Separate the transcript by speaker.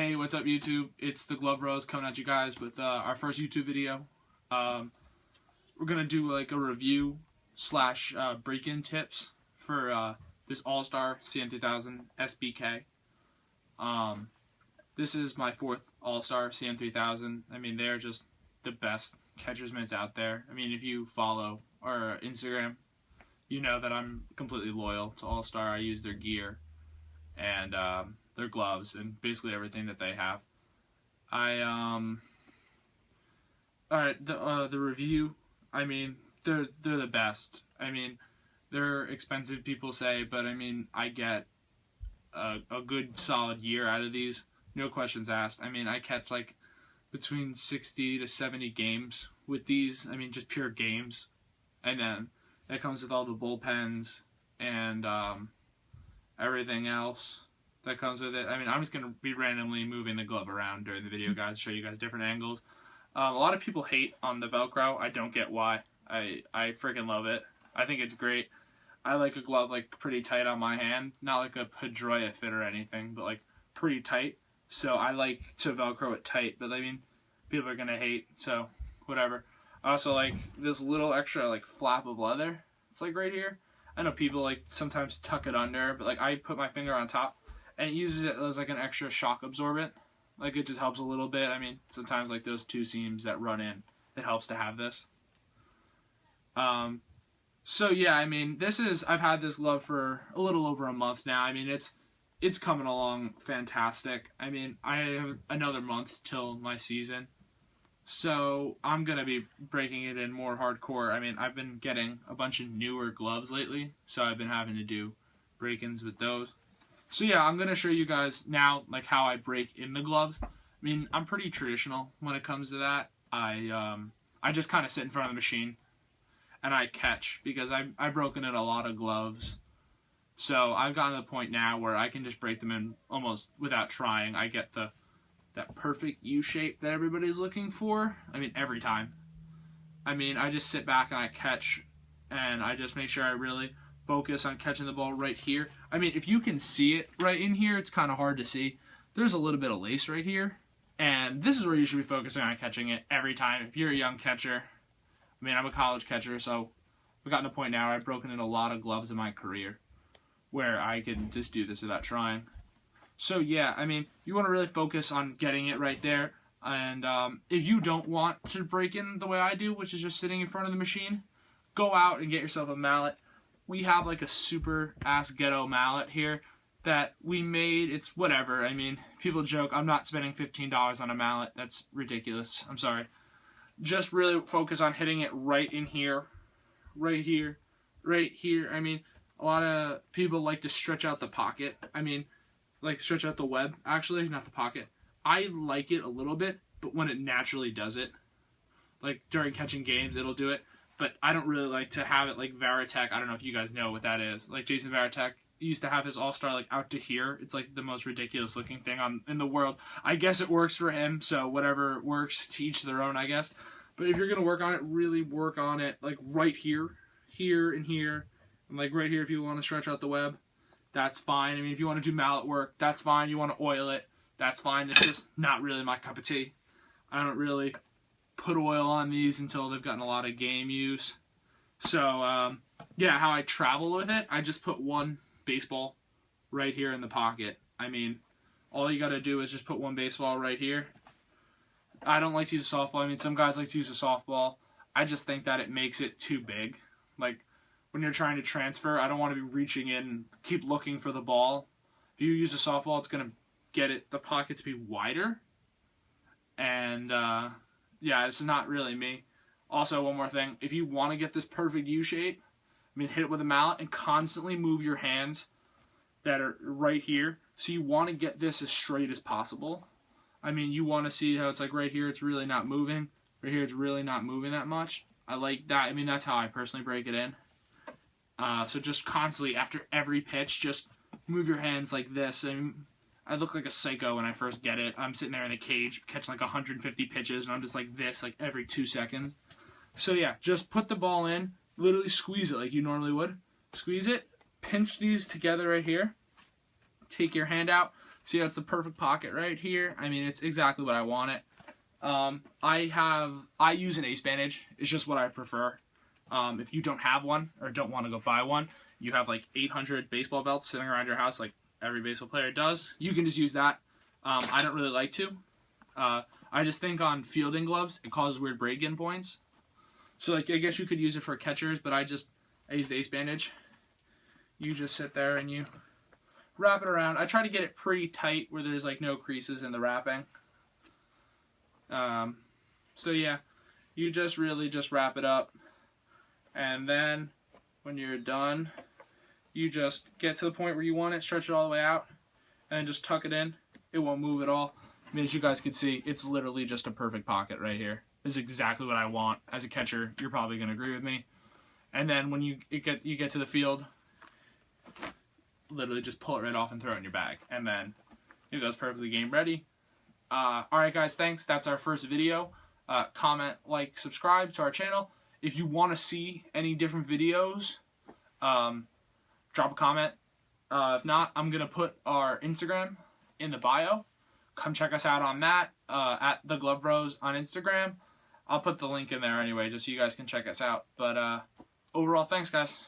Speaker 1: Hey, what's up YouTube? It's the Glove Bros coming at you guys with our first YouTube video. We're going to do like a review slash break-in tips for this Allstar cm3000sbk. This is my fourth Allstar cm3000. I mean, they're just the best catcher's mitts out there. I mean, if you follow our Instagram, you know that I'm completely loyal to Allstar. I use their gear and their gloves and basically everything that they have. Alright, the review, I mean, they're the best. I mean, they're expensive, people say, but I mean, I get a good solid year out of these, no questions asked. I mean, I catch like between 60 to 70 games with these. I mean, just pure games. And then that comes with all the bullpens and everything else that comes with it. I mean, I'm just going to be randomly moving the glove around during the video, guys, show you guys different angles. A lot of people hate on the Velcro. I don't get why. I freaking love it. I think it's great. I like a glove like pretty tight on my hand. Not like a Pedroia fit or anything, but like pretty tight. So I like to Velcro it tight, but I mean, people are going to hate, so whatever. I also like this little extra like flap of leather. It's like right here. I know people like sometimes tuck it under, but like I put my finger on top and it uses it as like an extra shock absorbent. Like it just helps a little bit. I mean, sometimes like those two seams that run in, it helps to have this. So yeah, I mean, I've had this glove for a little over a month now. I mean, it's coming along fantastic. I mean, I have another month till my season. So I'm going to be breaking it in more hardcore. I mean, I've been getting a bunch of newer gloves lately, so I've been having to do break-ins with those. So yeah, I'm going to show you guys now like how I break in the gloves. I mean, I'm pretty traditional when it comes to that. I just kind of sit in front of the machine and I catch because I've broken in a lot of gloves. So I've gotten to the point now where I can just break them in almost without trying. I get that perfect U shape that everybody's looking for. I mean, every time. I mean, I just sit back and I catch, and I just make sure I really focus on catching the ball right here. I mean, if you can see it right in here, it's kind of hard to see. There's a little bit of lace right here, and this is where you should be focusing on catching it every time. If you're a young catcher, I mean, I'm a college catcher, so I've gotten to a point now where I've broken in a lot of gloves in my career where I can just do this without trying. So yeah, I mean, you want to really focus on getting it right there. And if you don't want to break in the way I do, which is just sitting in front of the machine, go out and get yourself a mallet. We have like a super ass ghetto mallet here that we made. It's whatever. I mean, people joke, I'm not spending $15 on a mallet. That's ridiculous. I'm sorry. Just really focus on hitting it right in here, right here, right here. I mean, a lot of people like to stretch out the pocket. I mean, like stretch out the web, actually, not the pocket. I like it a little bit, but when it naturally does it, like during catching games, it'll do it. But I don't really like to have it like Varitek. I don't know if you guys know what that is. Like Jason Varitek used to have his All-Star like out to here. It's like the most ridiculous looking thing in the world. I guess it works for him, so whatever works, to each their own, I guess. But if you're going to work on it, really work on it like right here, here, and here. And like right here if you want to stretch out the web. That's fine. I mean, if you want to do mallet work, that's fine. You want to oil it, that's fine. It's just not really my cup of tea. I don't really put oil on these until they've gotten a lot of game use. So, yeah, how I travel with it, I just put one baseball right here in the pocket. I mean, all you got to do is just put one baseball right here. I don't like to use a softball. I mean, some guys like to use a softball. I just think that it makes it too big. Like, when you're trying to transfer, I don't want to be reaching in and keep looking for the ball. If you use a softball, it's going to get the pocket to be wider. And, yeah, it's not really me. Also, one more thing. If you want to get this perfect U shape, I mean, hit it with a mallet and constantly move your hands that are right here. So you want to get this as straight as possible. I mean, you want to see how it's like right here, it's really not moving. Right here, it's really not moving that much. I like that. I mean, that's how I personally break it in. So just constantly, after every pitch, just move your hands like this. And I look like a psycho when I first get it. I'm sitting there in the cage, catching like 150 pitches, and I'm just like this, like every 2 seconds. So yeah, just put the ball in, literally squeeze it like you normally would. Squeeze it, pinch these together right here. Take your hand out, See how it's the perfect pocket right here? I mean, it's exactly what I want it. I use an ace bandage. It's just what I prefer. If you don't have one or don't want to go buy one, you have like 800 baseball belts sitting around your house like every baseball player does. You can just use that. I don't really like to. I just think on fielding gloves, it causes weird break-in points. So like I guess you could use it for catchers, but I use the ace bandage. You just sit there and you wrap it around. I try to get it pretty tight where there's like no creases in the wrapping. So yeah, you just really just wrap it up, and then when you're done, you just get to the point where you want it, stretch it all the way out, and then just tuck it in. It won't move at all. I mean, as you guys can see, it's literally just a perfect pocket right here. This is exactly what I want. As a catcher, you're probably going to agree with me. And then when you get to the field, literally just pull it right off and throw it in your bag. And then it goes perfectly game ready. Alright guys, thanks. That's our first video. Comment, like, subscribe to our channel. If you want to see any different videos, drop a comment. If not, I'm going to put our Instagram in the bio. Come check us out on that, at The Glove Bros on Instagram. I'll put the link in there anyway, just so you guys can check us out. But overall, thanks guys.